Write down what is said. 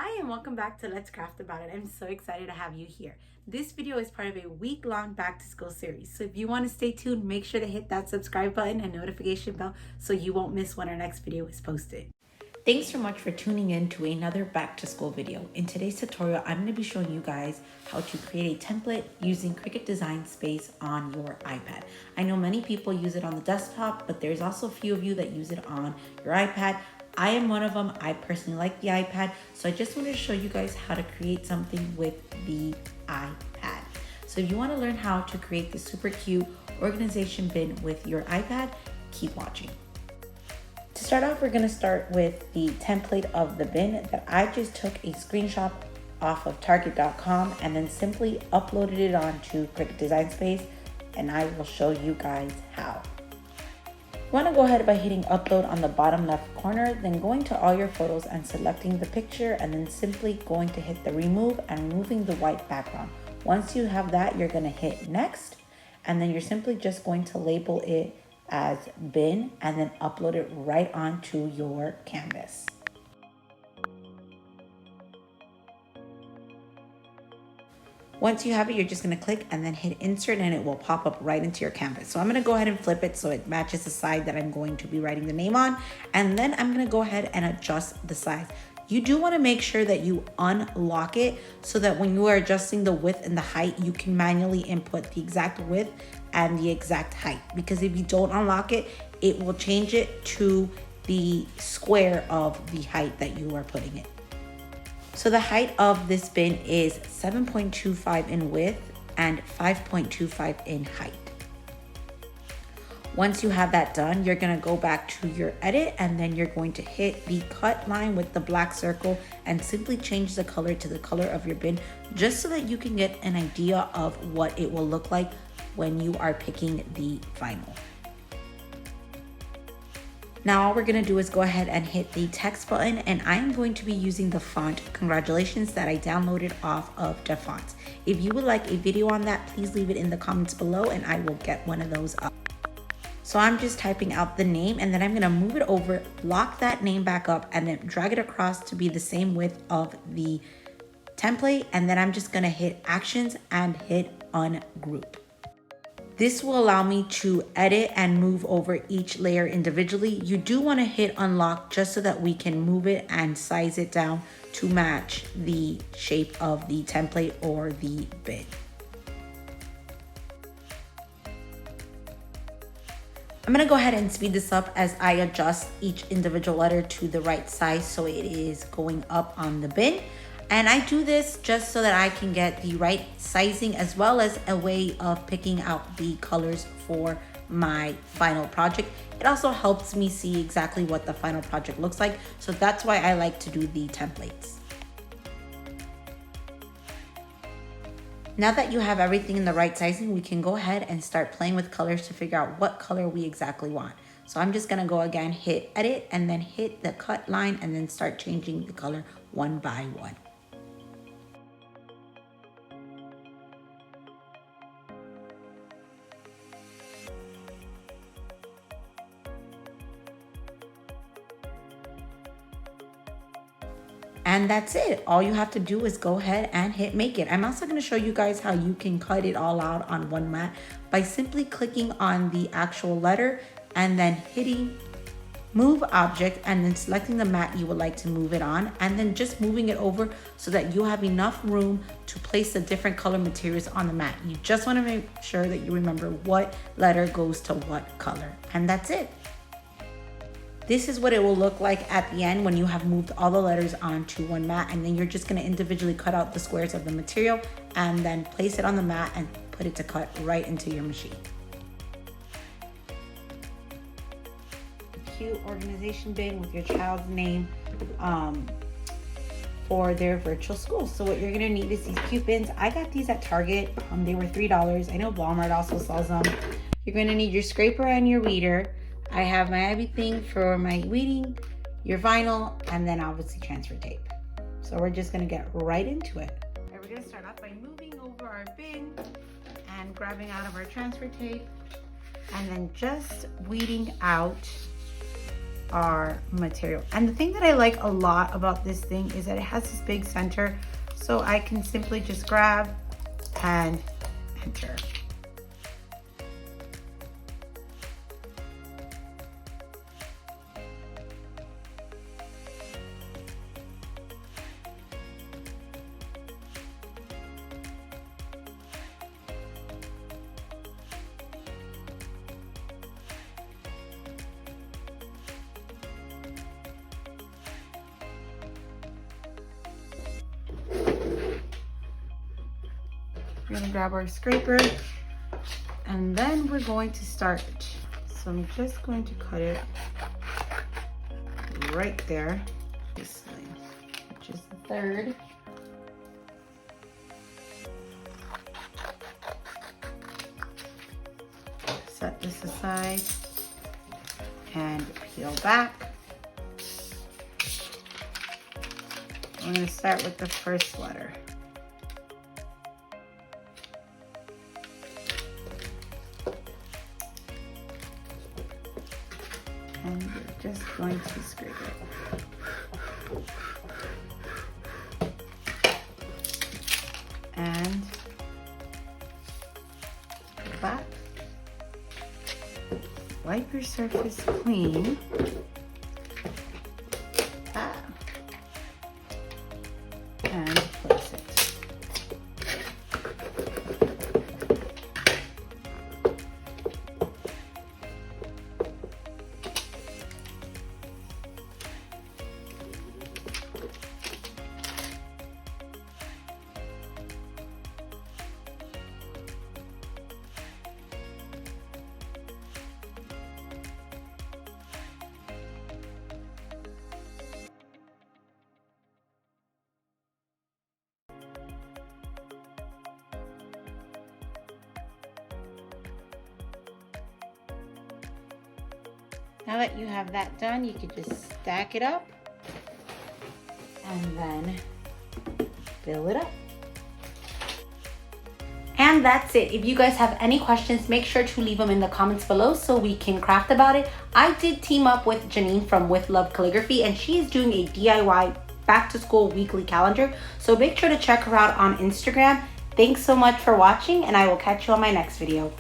Hi and welcome back to Let's Craft About It. I'm so excited to have you here. This video is part of a week-long back to school series. So if you want to stay tuned, make sure to hit that subscribe button and notification bell so you won't miss when our next video is posted. Thanks so much for tuning in to another back to school video. In today's tutorial, I'm going to be showing you guys how to create a template using Cricut Design Space on your iPad. I know many people use it on the desktop, but there's also a few of you that use it on your iPad. I am one of them. I personally like the iPad, so I just wanted to show you guys how to create something with the iPad. So if you want to learn how to create this super cute organization bin with your iPad, keep watching. To start off, we're going to start with the template of the bin that I just took a screenshot off of Target.com and then simply uploaded it onto Cricut Design Space, and I will show you guys how. You want to go ahead by hitting upload on the bottom left corner, then going to all your photos and selecting the picture, and then simply going to hit the remove and removing the white background. Once you have that, you're going to hit next, and then you're simply just going to label it as bin and then upload it right onto your canvas. Once you have it, you're just going to click and then hit insert and it will pop up right into your canvas. So I'm going to go ahead and flip it so it matches the side that I'm going to be writing the name on. And then I'm going to go ahead and adjust the size. You do want to make sure that you unlock it so that when you are adjusting the width and the height, you can manually input the exact width and the exact height. Because if you don't unlock it, it will change it to the square of the height that you are putting it. So the height of this bin is 7.25 in width and 5.25 in height. Once you have that done, you're gonna go back to your edit and then you're going to hit the cut line with the black circle and simply change the color to the color of your bin just so that you can get an idea of what it will look like when you are picking the vinyl. Now all we're going to do is go ahead and hit the text button, and I am going to be using the font Congratulations that I downloaded off of DeFonts. If you would like a video on that, please leave it in the comments below and I will get one of those up. So I'm just typing out the name and then I'm going to move it over, lock that name back up, and then drag it across to be the same width of the template, and then I'm just going to hit actions and hit ungroup. This will allow me to edit and move over each layer individually. You do want to hit unlock just so that we can move it and size it down to match the shape of the template or the bin. I'm going to go ahead and speed this up as I adjust each individual letter to the right size so it is going up on the bin. And I do this just so that I can get the right sizing as well as a way of picking out the colors for my final project. It also helps me see exactly what the final project looks like. So that's why I like to do the templates. Now that you have everything in the right sizing, we can go ahead and start playing with colors to figure out what color we exactly want. So I'm just gonna go again, hit edit, and then hit the cut line and then start changing the color one by one. And that's it. All you have to do is go ahead and hit make it. I'm also going to show you guys how you can cut it all out on one mat by simply clicking on the actual letter and then hitting move object and then selecting the mat you would like to move it on, and then just moving it over so that you have enough room to place the different color materials on the mat. You just want to make sure that you remember what letter goes to what color, and that's it. This is what it will look like at the end when you have moved all the letters onto one mat, and then you're just going to individually cut out the squares of the material and then place it on the mat and put it to cut right into your machine. Cute organization bin with your child's name for their virtual school. So what you're going to need is these cute bins. I got these at Target. They were $3. I know Walmart also sells them. You're going to need your scraper and your weeder. I have my everything for my weeding, your vinyl, and then obviously transfer tape. So we're just gonna get right into it. We're gonna start off by moving over our bin and grabbing out of our transfer tape and then just weeding out our material. And the thing that I like a lot about this thing is that it has this big center, so I can simply just grab and enter. We're gonna grab our scraper and then we're going to start. So I'm just going to cut it right there, this line, which is the third. Set this aside and peel back. I'm gonna start with the first letter. And we're just going to scrape it. And go back. Wipe your surface clean. And place it. Now that you have that done, you can just stack it up and then fill it up. And that's it. If you guys have any questions, make sure to leave them in the comments below so we can craft about it. I did team up with Jeannie from With Love Calligraphy, and she is doing a DIY back to school weekly calendar. So make sure to check her out on Instagram. Thanks so much for watching, and I will catch you on my next video.